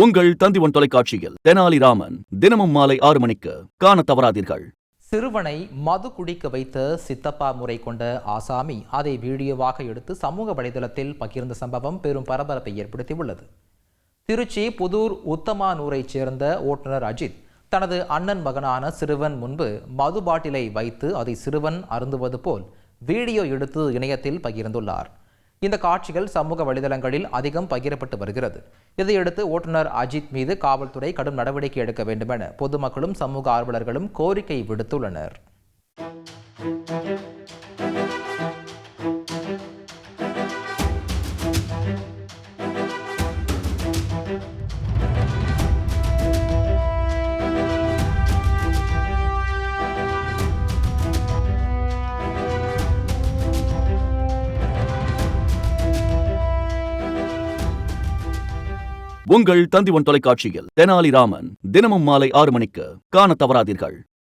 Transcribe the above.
உங்கள் தந்திவன் தொலைக்காட்சியில் தெனாலிராமன் தினமும் மாலை 6 மணிக்கு காண தவறாதீர்கள். சிறுவனை மது குடிக்க வைத்த சித்தப்பா முறை கொண்ட ஆசாமி அதை வீடியோவாக எடுத்து சமூக வலைதளத்தில் பகிர்ந்த சம்பவம் பெரும் பரபரப்பை ஏற்படுத்தியுள்ளது. திருச்சி புதூர் உத்தமானூரைச் சேர்ந்த ஓட்டுநர் அஜித் தனது அண்ணன் மகனான சிறுவன் முன்பு மது பாட்டிலை வைத்து அதை சிறுவன் அருந்துவது போல் வீடியோ எடுத்து இணையத்தில் பகிர்ந்துள்ளார். இந்த காட்சிகள் சமூக வலைதளங்களில் அதிகம் பகிரப்பட்டு வருகிறது. இதையடுத்து ஓட்டுநர் அஜித் மீது காவல்துறை கடும் நடவடிக்கை எடுக்க வேண்டும் என பொதுமக்களும் சமூக ஆர்வலர்களும் கோரிக்கை விடுத்துள்ளனர். உங்கள் தந்திவன் தொலைக்காட்சியில் தெனாலிராமன் தினமும் மாலை 6 மணிக்கு காண தவறாதீர்கள்.